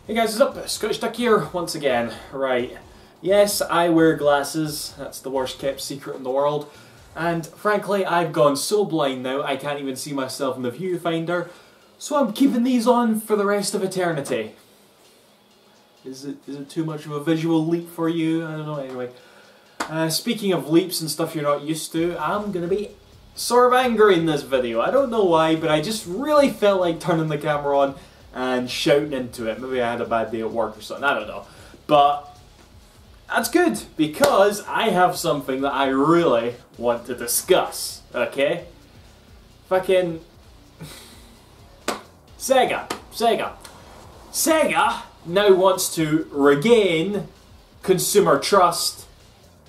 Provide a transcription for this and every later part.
Hey guys, what's up? Scottish Duck here once again. Right. Yes, I wear glasses. That's the worst kept secret in the world. And frankly, I've gone so blind now I can't even see myself in the viewfinder. So I'm keeping these on for the rest of eternity. Is it too much of a visual leap for you? I don't know. Anyway, speaking of leaps and stuff you're not used to, I'm gonna be sort of angry in this video. I don't know why, but I just really felt like turning the camera on and shouting into it. Maybe I had a bad day at work or something, I don't know. But that's good, because I have something that I really want to discuss, okay? Fucking Sega now wants to regain consumer trust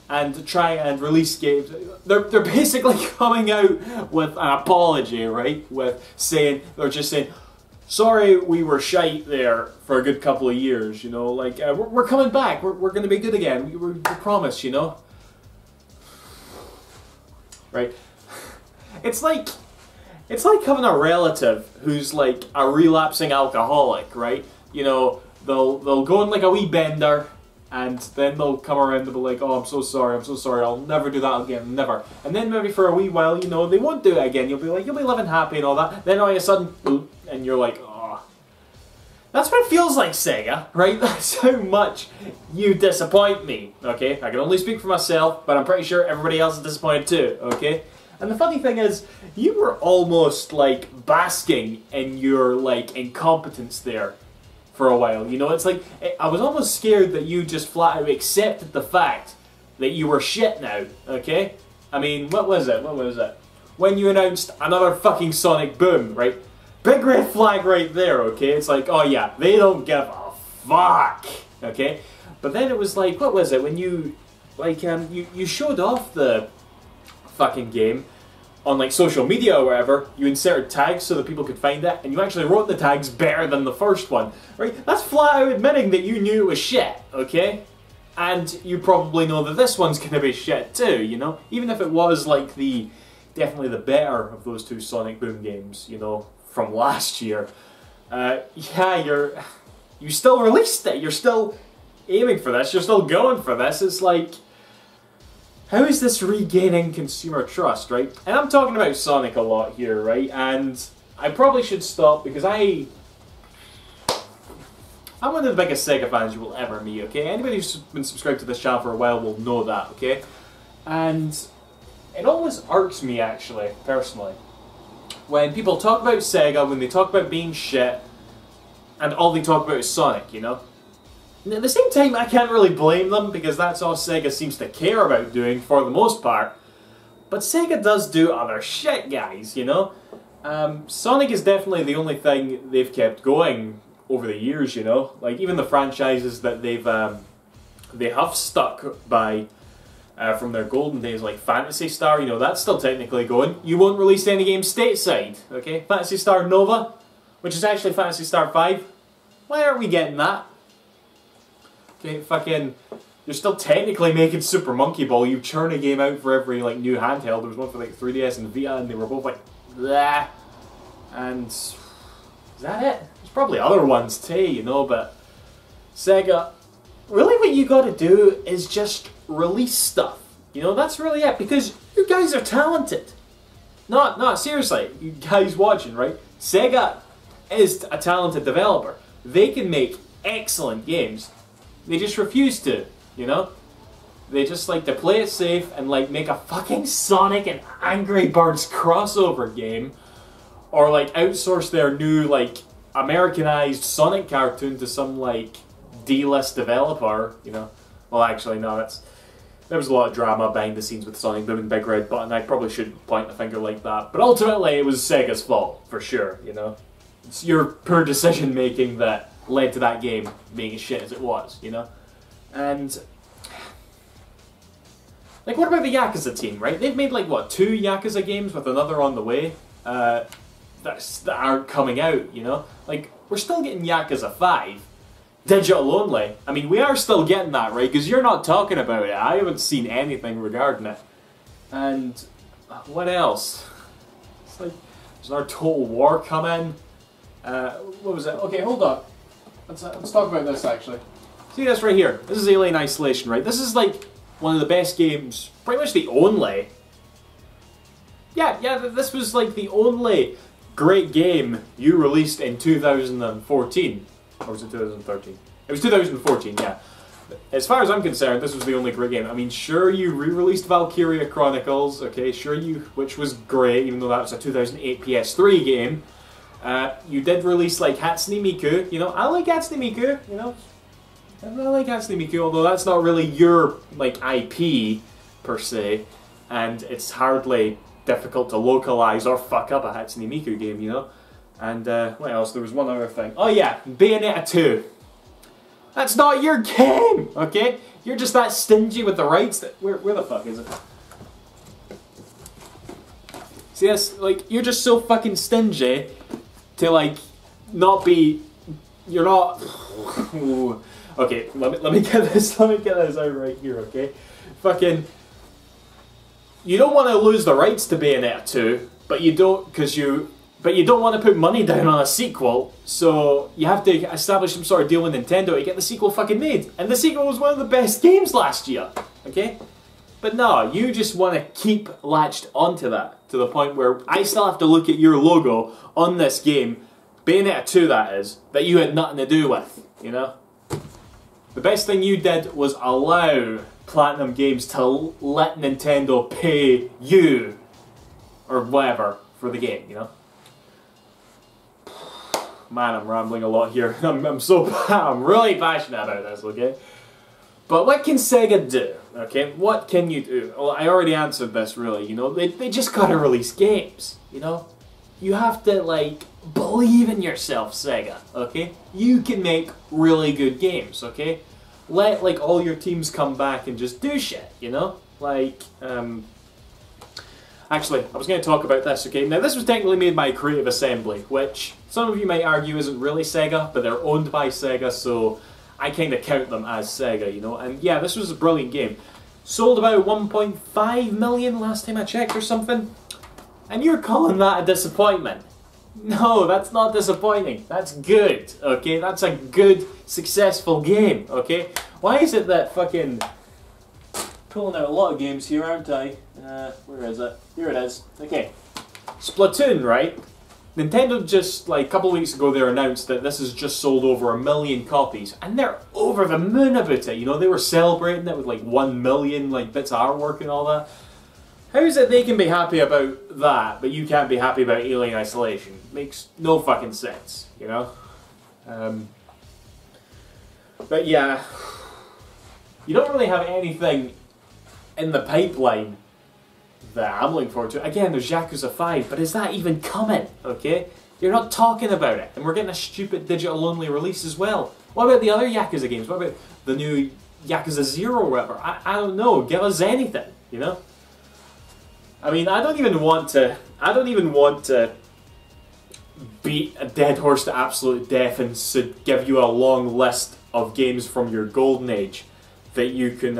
and try and release games. They're basically coming out with an apology, right? They're just saying, sorry we were shite there for a good couple of years, you know, like, we're coming back, we're gonna be good again, we promise, you know? Right? It's like having a relative who's like a relapsing alcoholic, right? You know, they'll go on like a wee bender, and then they'll come around and be like, oh, I'm so sorry, I'll never do that again, never. And then maybe for a wee while, you know, they won't do it again. You'll be living happy and all that. Then all of a sudden, boop, and you're like, oh. That's what it feels like, Sega, right? That's how much you disappoint me, okay? I can only speak for myself, but I'm pretty sure everybody else is disappointed too, okay? And the funny thing is, you were almost like basking in your like incompetence there for a while, you know? It's like, I was almost scared that you just flat out accepted the fact that you were shit now, okay? I mean, what was it? When you announced another fucking Sonic Boom, right? Big red flag right there, okay? It's like, oh yeah, they don't give a fuck, okay? But then it was like, what was it? When you, like, you showed off the fucking game on like social media or whatever, you inserted tags so that people could find it, and you actually wrote the tags better than the first one, right? That's flat out admitting that you knew it was shit, okay? And you probably know that this one's gonna be shit too, you know? Even if it was like definitely the better of those two Sonic Boom games, you know, from last year. Yeah, you still released it, you're still aiming for this, you're still going for this. It's like, how is this regaining consumer trust, right? And I'm talking about Sonic a lot here, right? And I probably should stop because I'm one of the biggest Sega fans you will ever meet, okay? Anybody who's been subscribed to this channel for a while will know that, okay? And it always irks me, actually, personally, when people talk about Sega, when they talk about being shit, and all they talk about is Sonic, you know? And at the same time, I can't really blame them, because that's all Sega seems to care about doing, for the most part. But Sega does do other shit, guys, you know? Sonic is definitely the only thing they've kept going over the years, you know? Like, even the franchises that they have stuck by from their golden days, like Phantasy Star, you know, that's still technically going. You won't release any games stateside, okay? Phantasy Star Nova, which is actually Phantasy Star 5. Why aren't we getting that? Okay, fucking, you're still technically making Super Monkey Ball. You churn a game out for every like new handheld. There was one for like 3DS and Vita, and they were both like, bleh. And is that it? There's probably other ones too, you know. But Sega, really, what you got to do is just release stuff. You know, that's really it, because you guys are talented. No, seriously, you guys watching, right? Sega is a talented developer. They can make excellent games. They just refuse to, you know? They just like to play it safe and like make a fucking Sonic and Angry Birds crossover game, or like outsource their new like Americanized Sonic cartoon to some like D-list developer, you know? Well, actually, no, there was a lot of drama behind the scenes with Sonic Boom and Big Red Button. I probably shouldn't point a finger like that, but ultimately it was Sega's fault, for sure, you know? It's your poor decision making that led to that game being as shit as it was, you know? And like, what about the Yakuza team, right? They've made like, what, 2 Yakuza games with another on the way that aren't coming out, you know? Like, we're still getting Yakuza 5 digital only. I mean, we are still getting that, right? Because you're not talking about it. I haven't seen anything regarding it. And what else? It's like, there's another Total War coming. What was it? Okay, hold on. let's talk about this actually. See this right here? This is Alien Isolation, right? This is like one of the best games, pretty much the only. Yeah, this was like the only great game you released in 2014. Or was it 2013? It was 2014, yeah. As far as I'm concerned, this was the only great game. I mean, sure, you re-released Valkyria Chronicles, okay, sure which was great, even though that was a 2008 PS3 game. You did release, like, Hatsune Miku, you know, I like Hatsune Miku, you know. I like Hatsune Miku, although that's not really your, like, IP, per se. And it's hardly difficult to localize or fuck up a Hatsune Miku game, you know. And, what else? There was one other thing. Oh yeah, Bayonetta 2. That's not your game, okay? You're just that stingy with the rights that... Where the fuck is it? See, that's, like, you're just so fucking stingy to, like, not be... You're not... Okay, let me get this out right here, okay? Fucking... You don't want to lose the rights to Bayonetta 2, but you don't, but you don't want to put money down on a sequel, so you have to establish some sort of deal with Nintendo to get the sequel fucking made. And the sequel was one of the best games last year, okay? But no, you just want to keep latched onto that, to the point where I still have to look at your logo on this game, Bayonetta 2 that is, that you had nothing to do with, you know? The best thing you did was allow Platinum Games to let Nintendo pay you, or whatever, for the game, you know? Man, I'm rambling a lot here. I'm really passionate about this, okay? But what can Sega do, okay? What can you do? Well, I already answered this, really, you know? They just gotta release games, you know? You have to, like, believe in yourself, Sega, okay? You can make really good games, okay? Let, like, all your teams come back and just do shit, you know? Like, Actually, I was going to talk about this, okay? Now, this was technically made by Creative Assembly, which some of you might argue isn't really Sega, but they're owned by Sega, so I kind of count them as Sega, you know? And yeah, this was a brilliant game. Sold about 1.5 million last time I checked or something. And you're calling that a disappointment. No, that's not disappointing. That's good, okay? That's a good, successful game, okay? Why is it that fucking... Pulling out a lot of games here, aren't I? Where is it? Here it is. Okay. Splatoon, right? Nintendo just, like, a couple of weeks ago, they announced that this has just sold over 1 million copies. And they're over the moon about it, you know? They were celebrating it with, like, 1 million, like, bits of artwork and all that. How is it they can be happy about that, but you can't be happy about Alien Isolation? Makes no fucking sense, you know? But yeah, you don't really have anything in the pipeline that I'm looking forward to. Again, there's Yakuza 5, but is that even coming, okay? You're not talking about it, and we're getting a stupid digital-only release as well. What about the other Yakuza games? What about the new Yakuza 0 or whatever? I don't know, give us anything, you know? I mean, I don't even want to beat a dead horse to absolute death and give you a long list of games from your golden age that you can,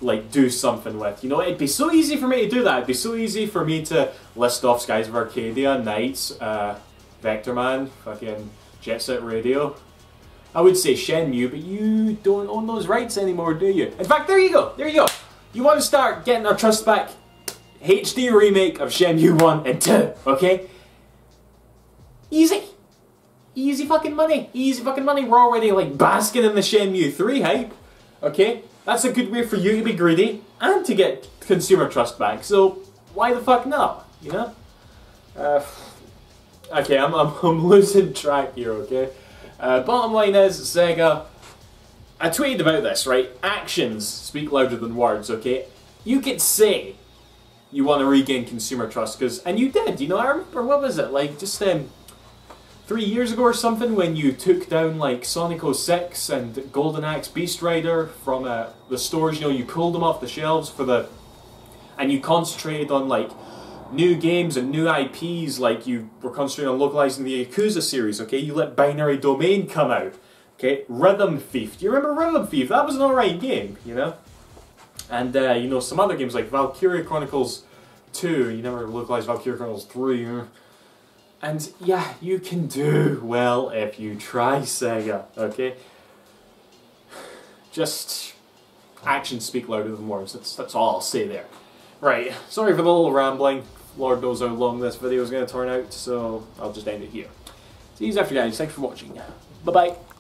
like, do something with. You know, it'd be so easy for me to do that. It'd be so easy for me to list off Skies of Arcadia, Knights, Vector Man, fucking Jet Set Radio. I would say Shenmue, but you don't own those rights anymore, do you? In fact, there you go. There you go. You want to start getting our trust back? HD remake of Shenmue 1 and 2, okay? Easy. Easy fucking money. Easy fucking money. We're already, like, basking in the Shenmue 3 hype, okay? That's a good way for you to be greedy and to get consumer trust back, so why the fuck not, you know? Okay, I'm losing track here, okay? Bottom line is, Sega, I tweeted about this, right? Actions speak louder than words, okay? You could say you want to regain consumer trust, and you did, you know, I remember, what was it, like, just 3 years ago or something, when you took down, like, Sonic 06 and Golden Axe Beast Rider from the stores, you know, you pulled them off the shelves and you concentrated on, like, new games and new IPs, like you were concentrating on localizing the Yakuza series, okay? You let Binary Domain come out, okay? Rhythm Thief, do you remember Rhythm Thief? That was an alright game, you know? And, you know, some other games like Valkyria Chronicles 2, you never localized Valkyria Chronicles 3, And yeah, you can do well if you try, Sega, okay? Just actions speak louder than words, that's all I'll say there. Right, sorry for the little rambling. Lord knows how long this video is going to turn out, so I'll just end it here. See you after, guys. Thanks for watching. Bye-bye.